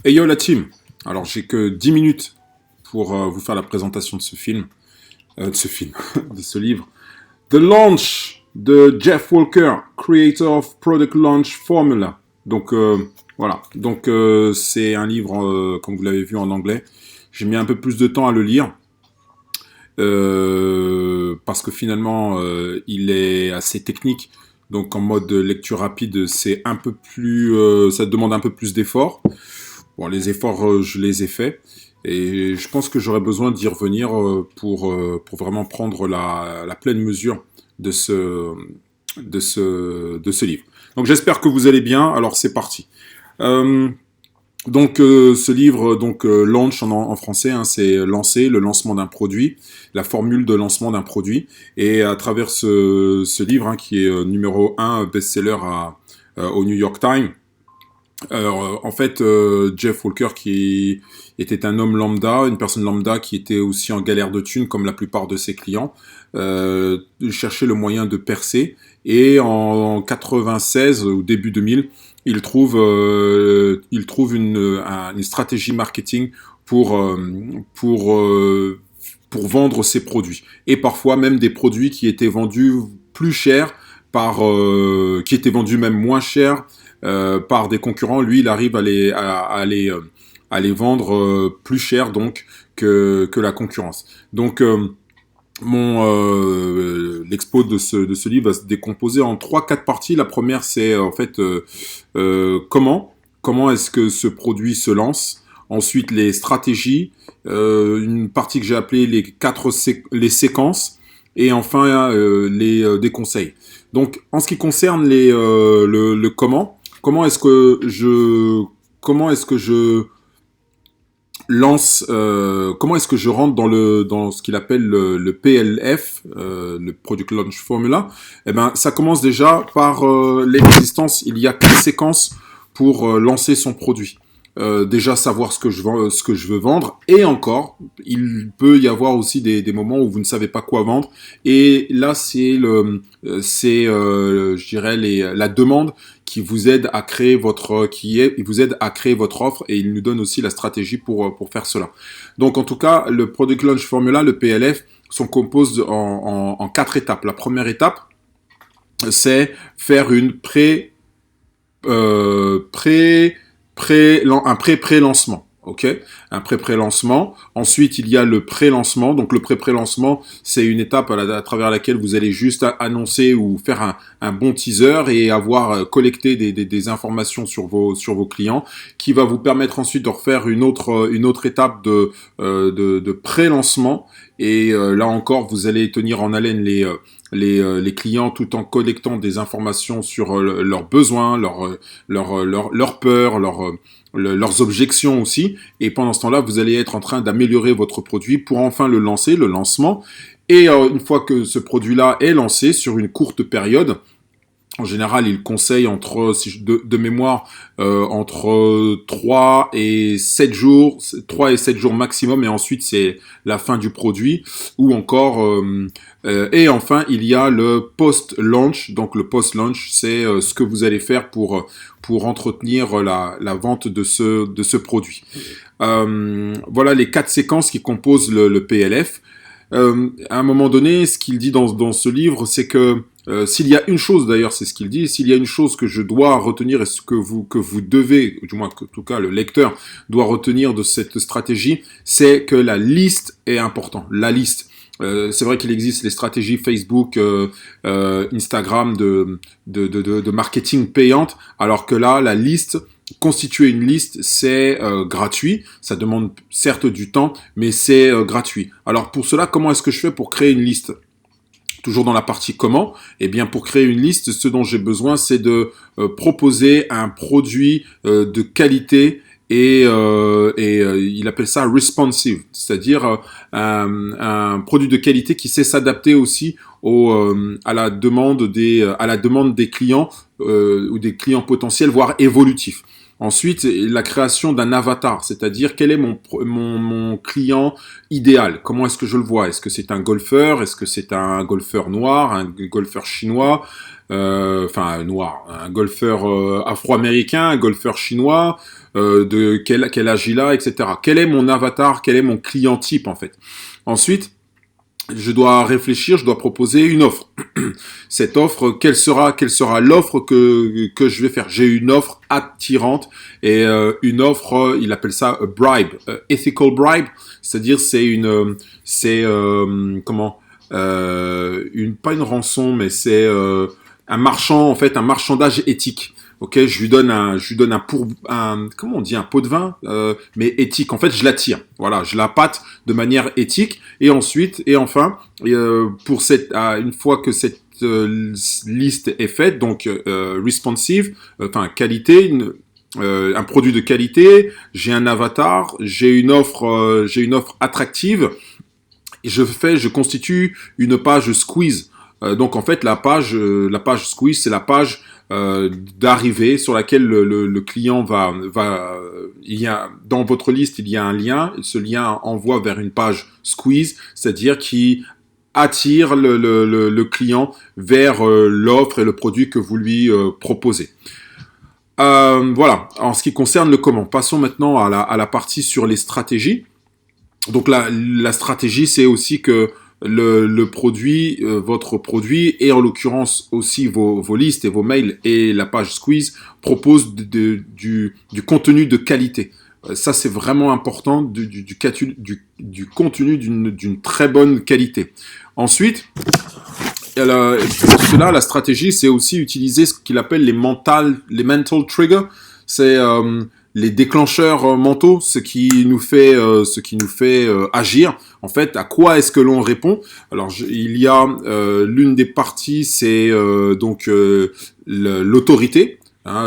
Hey yo la team. Alors j'ai que 10 minutes pour vous faire la présentation de ce film, de ce livre. The Launch de Jeff Walker, Creator of Product Launch Formula. Donc voilà, donc c'est un livre, comme vous l'avez vu en anglais. J'ai mis un peu plus de temps à le lire. Parce que finalement il est assez technique, donc en mode lecture rapide c'est un peu plus ça demande un peu plus d'efforts. Bon, les efforts je les ai faits et je pense que j'aurais besoin d'y revenir pour vraiment prendre la pleine mesure de ce livre. Donc j'espère que vous allez bien. Alors c'est parti. euh, ce livre, launch en français, hein, c'est lancer, le lancement d'un produit, la formule de lancement d'un produit. Et à travers ce livre, hein, qui est numéro 1 best-seller au New York Times, alors, en fait, Jeff Walker, qui était un homme lambda, une personne lambda qui était aussi en galère de thunes, comme la plupart de ses clients, cherchait le moyen de percer. Et en 96, au début 2000, il trouve une stratégie marketing pour, euh, pour, euh, pour vendre ses produits. Et parfois même des produits qui étaient vendus plus cher, qui étaient vendus même moins cher par des concurrents. Lui, il arrive à les vendre plus cher donc que la concurrence. Donc l'expo de ce livre va se décomposer en trois quatre parties. La première, c'est en fait comment est-ce que ce produit se lance. Ensuite, les stratégies, une partie que j'ai appelée les séquences, et enfin des conseils. Donc, en ce qui concerne le comment est-ce que je lance, comment est-ce que je rentre dans ce qu'il appelle le PLF, le Product Launch Formula. Eh ben, ça commence déjà par l'existence. Il y a 4 séquences pour lancer son produit. Déjà savoir ce que je veux vendre, et encore, il peut y avoir aussi des moments où vous ne savez pas quoi vendre, et là je dirais la demande qui vous aide à créer il vous aide à créer votre offre, et il nous donne aussi la stratégie pour faire cela. Donc en tout cas, le Product Launch Formula, le PLF, sont composés en 4 étapes. La première étape, c'est faire une un pré-pré-lancement. Ok, un pré-pré-lancement. Ensuite, il y a le pré-lancement. Donc, le pré-pré-lancement, c'est une étape à travers laquelle vous allez juste annoncer ou faire un bon teaser et avoir collecté des informations sur vos clients, qui va vous permettre ensuite de refaire une autre étape de pré-lancement. Et là encore, vous allez tenir en haleine les clients tout en collectant des informations sur leurs besoins, leurs peurs, leurs objections aussi. Et pendant ce temps-là, vous allez être en train d'améliorer votre produit pour enfin le lancer, le lancement. Et une fois que ce produit-là est lancé sur une courte période, en général, il conseille de mémoire, entre 3 et 7 jours, 3 et 7 jours maximum, et ensuite c'est la fin du produit, ou encore, et enfin, il y a le post-launch. Donc le post-launch, c'est ce que vous allez faire pour entretenir la vente de ce produit. Voilà les 4 séquences qui composent le PLF. À un moment donné, ce qu'il dit dans ce livre, c'est que s'il y a une chose, d'ailleurs, c'est ce qu'il dit, s'il y a une chose que je dois retenir, et ce que vous devez, du moins que, en tout cas le lecteur doit retenir de cette stratégie, c'est que la liste est importante. La liste. C'est vrai qu'il existe les stratégies Facebook, Instagram de marketing payante, alors que là, la liste, constituer une liste, c'est gratuit. Ça demande certes du temps, mais c'est gratuit. Alors pour cela, comment est-ce que je fais pour créer une liste ? Toujours dans la partie comment, eh bien pour créer une liste, ce dont j'ai besoin, c'est de proposer un produit de qualité, et il appelle ça responsive, c'est-à-dire un produit de qualité qui sait s'adapter aussi à la demande des clients, ou des clients potentiels, voire évolutifs. Ensuite, la création d'un avatar, c'est-à-dire quel est mon client idéal. Comment est-ce que je le vois? Est-ce que c'est un golfeur? Est-ce que c'est un golfeur noir, un golfeur chinois? Enfin noir, un golfeur afro-américain, un golfeur chinois, de quel âge il a, etc. Quel est mon avatar? Quel est mon client type en fait? Ensuite, je dois réfléchir, je dois proposer une offre. Cette offre, quelle sera l'offre que je vais faire? J'ai une offre attirante et une offre, il appelle ça a bribe, ethical bribe, c'est-à-dire comment, pas une rançon, mais c'est un marchand, en fait, un marchandage éthique. Ok, comment on dit, un pot de vin, mais éthique. En fait, je l'attire. Voilà, je la pâte de manière éthique. Et ensuite, et enfin, une fois que cette liste est faite, donc responsive, enfin qualité, un produit de qualité, j'ai un avatar, j'ai une offre attractive. Et je constitue une page squeeze. Donc en fait, la page squeeze, c'est la page d'arrivée sur laquelle le client dans votre liste, il y a un lien. Ce lien envoie vers une page squeeze, c'est-à-dire qui attire le client vers l'offre et le produit que vous lui proposez. Voilà, en ce qui concerne le comment. Passons maintenant à la partie sur les stratégies. Donc la stratégie, c'est aussi que le produit, votre produit, et en l'occurrence aussi vos listes et vos mails et la page Squeeze proposent du contenu de qualité. Ça, c'est vraiment important, du contenu d'une très bonne qualité. Ensuite, pour cela, la stratégie, c'est aussi utiliser ce qu'il appelle les mental triggers. C'est les déclencheurs mentaux, ce qui nous fait agir. En fait, à quoi est-ce que l'on répond? Alors, il y a l'une des parties, c'est l'autorité. Hein,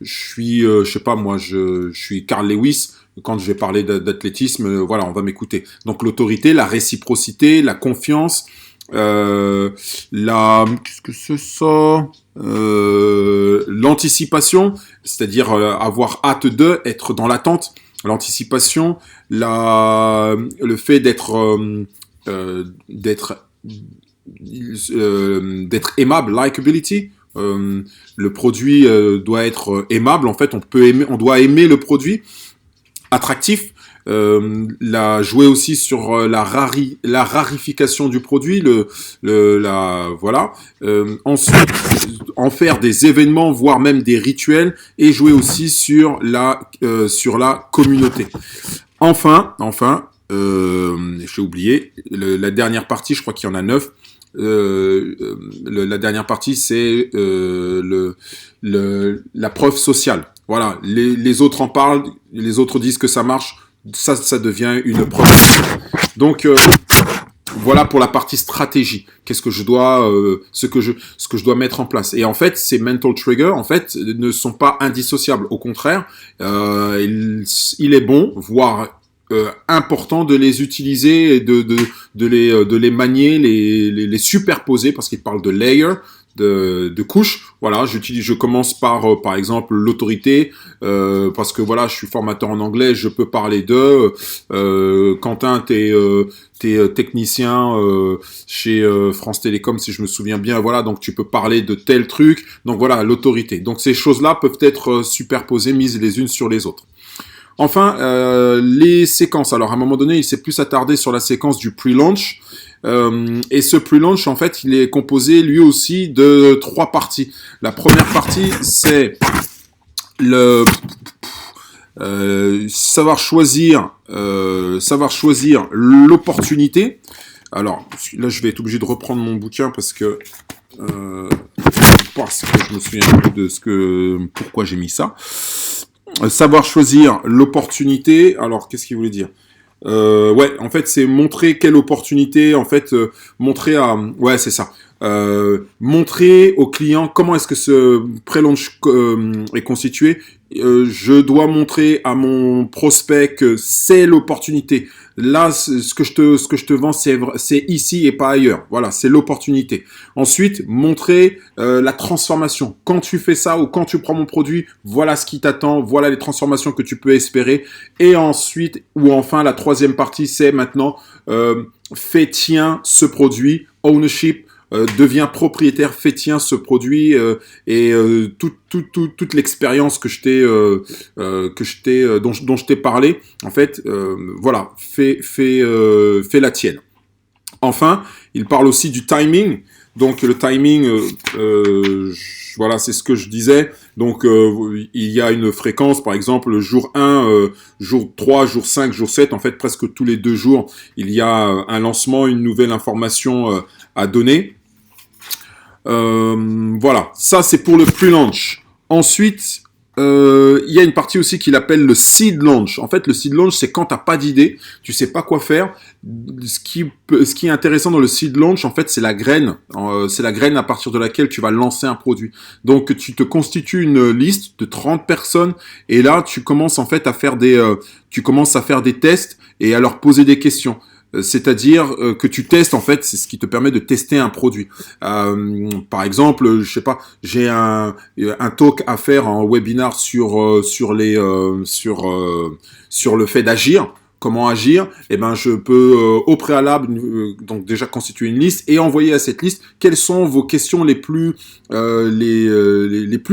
je sais pas moi, je suis Carl Lewis. Quand je vais parler d'athlétisme, voilà, on va m'écouter. Donc l'autorité, la réciprocité, la confiance. Qu'est-ce que c'est ça? L'anticipation, c'est-à-dire avoir hâte être dans l'attente. L'anticipation, le fait d'être aimable, likability. Le produit doit être aimable. En fait, on doit aimer le produit, attractif. Jouer aussi sur la rarification du produit, voilà. Ensuite, en faire des événements, voire même des rituels, et jouer aussi sur la communauté. Enfin, j'ai oublié la dernière partie. Je crois qu'il y en a 9. La dernière partie, c'est la preuve sociale. Voilà, les autres en parlent, les autres disent que ça marche. Ça devient une preuve. Donc voilà pour la partie stratégie. Qu'est-ce que je dois, ce que je dois mettre en place. Et en fait, ces mental triggers, en fait, ne sont pas indissociables. Au contraire, il est bon, voire important de les utiliser et de les manier, les superposer, parce qu'il parle de layer, de couches. Voilà, je commence par exemple l'autorité, parce que voilà, je suis formateur en anglais, je peux parler de Quentin, t'es technicien chez France Télécom, si je me souviens bien. Voilà, donc tu peux parler de tel truc. Donc voilà, l'autorité. Donc ces choses-là peuvent être superposées, mises les unes sur les autres. Enfin, les séquences. Alors, à un moment donné, il s'est plus attardé sur la séquence du pre-launch. Et ce pre-launch, en fait, il est composé, lui aussi, de 3 parties. La première partie, c'est savoir choisir l'opportunité. Alors, là, je vais être obligé de reprendre mon bouquin parce que je me souviens plus de pourquoi j'ai mis ça. Savoir choisir l'opportunité. Alors, qu'est-ce qu'il voulait dire? Ouais, en fait, c'est montrer quelle opportunité, en fait, ouais, c'est ça. Montrer au client comment est-ce que ce pré-launch est constitué. je dois montrer à mon prospect que c'est l'opportunité. Là, ce que je te vends, c'est ici et pas ailleurs. Voilà, c'est l'opportunité. Ensuite, montrer la transformation. Quand tu fais ça ou quand tu prends mon produit, voilà ce qui t'attend, voilà les transformations que tu peux espérer. Et ensuite, ou enfin, la troisième partie, c'est maintenant fais tien ce produit, ownership. Deviens propriétaire, fais tien ce produit et toute l'expérience que dont je t'ai parlé, en fait, voilà, fais la tienne. Enfin, il parle aussi du timing. Donc le timing, voilà, c'est ce que je disais. Donc il y a une fréquence, par exemple, le jour 1, jour 3, jour 5, jour 7, en fait presque tous les 2 jours, il y a un lancement, une nouvelle information à donner. Voilà, ça c'est pour le pre-launch. Ensuite, il y a une partie aussi qu'il appelle le seed launch. En fait, le seed launch, c'est quand t'as pas d'idée, tu sais pas quoi faire. Ce qui est intéressant dans le seed launch, en fait, c'est la graine. C'est la graine à partir de laquelle tu vas lancer un produit. Donc, tu te constitues une liste de 30 personnes et là, tu commences en fait à faire des tests et à leur poser des questions. C'est-à-dire que tu testes, en fait, c'est ce qui te permet de tester un produit. Par exemple, je sais pas, j'ai un talk à faire en webinar sur le fait d'agir. Comment agir? Eh ben, je peux au préalable donc déjà constituer une liste et envoyer à cette liste quelles sont vos questions les plus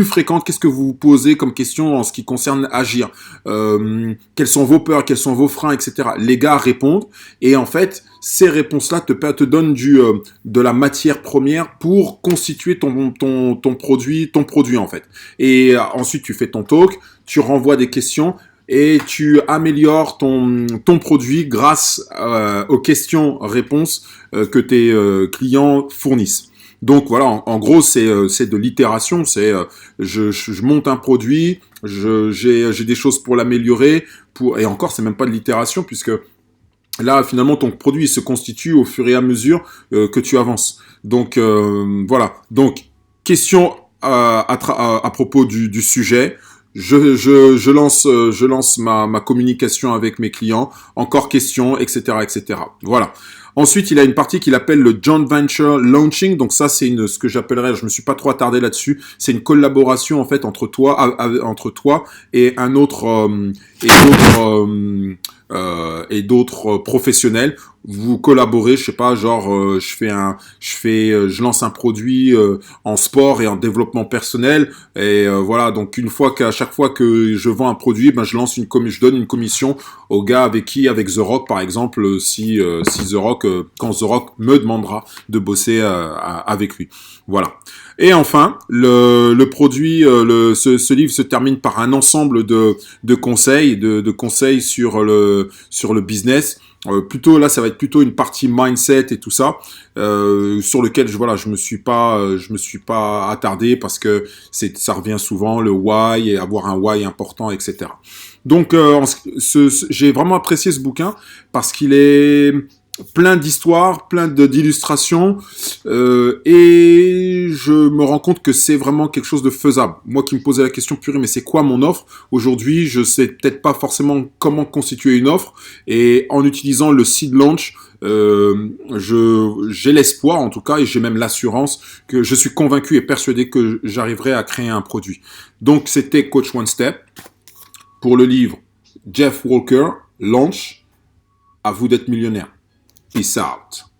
fréquentes. Qu'est-ce que vous vous posez comme question en ce qui concerne agir? Quelles sont vos peurs? Quels sont vos freins, etc. Les gars répondent et en fait, ces réponses-là te donnent de la matière première pour constituer ton produit en fait. Et ensuite, tu fais ton talk, tu renvoies des questions et tu améliores ton produit grâce aux questions-réponses que tes clients fournissent. Donc voilà, en gros, c'est de l'itération. C'est je monte un produit, j'ai des choses pour l'améliorer, et encore, c'est même pas de l'itération puisque là, finalement, ton produit il se constitue au fur et à mesure que tu avances. Donc voilà. Donc question à propos du sujet. Je lance ma communication avec mes clients. Encore questions, etc., etc. Voilà. Ensuite, il a une partie qu'il appelle le joint venture launching. Donc ça, c'est ce que j'appellerais, je me suis pas trop attardé là-dessus. C'est une collaboration en fait entre toi et un autre et d'autres professionnels. Vous collaborez, je sais pas, genre je lance un produit en sport et en développement personnel et voilà. Donc qu'à chaque fois que je vends un produit, ben je donne une commission au gars avec The Rock par exemple, si The Rock quand The Rock me demandera de bosser avec lui. Voilà. Et enfin, le produit, ce livre se termine par un ensemble de conseils, de conseils sur le business. Plutôt là, ça va être plutôt une partie mindset et tout ça, sur lequel je me suis pas attardé parce que ça revient souvent le why et avoir un why important, etc. Donc j'ai vraiment apprécié ce bouquin parce qu'il est plein d'histoires, plein d'illustrations, et je me rends compte que c'est vraiment quelque chose de faisable. Moi qui me posais la question, purée, mais c'est quoi mon offre? Aujourd'hui, je sais peut-être pas forcément comment constituer une offre, et en utilisant le seed launch, j'ai l'espoir, en tout cas, et j'ai même l'assurance que je suis convaincu et persuadé que j'arriverai à créer un produit. Donc, c'était Coach One Step pour le livre Jeff Walker, Launch. À vous d'être millionnaire. Peace out.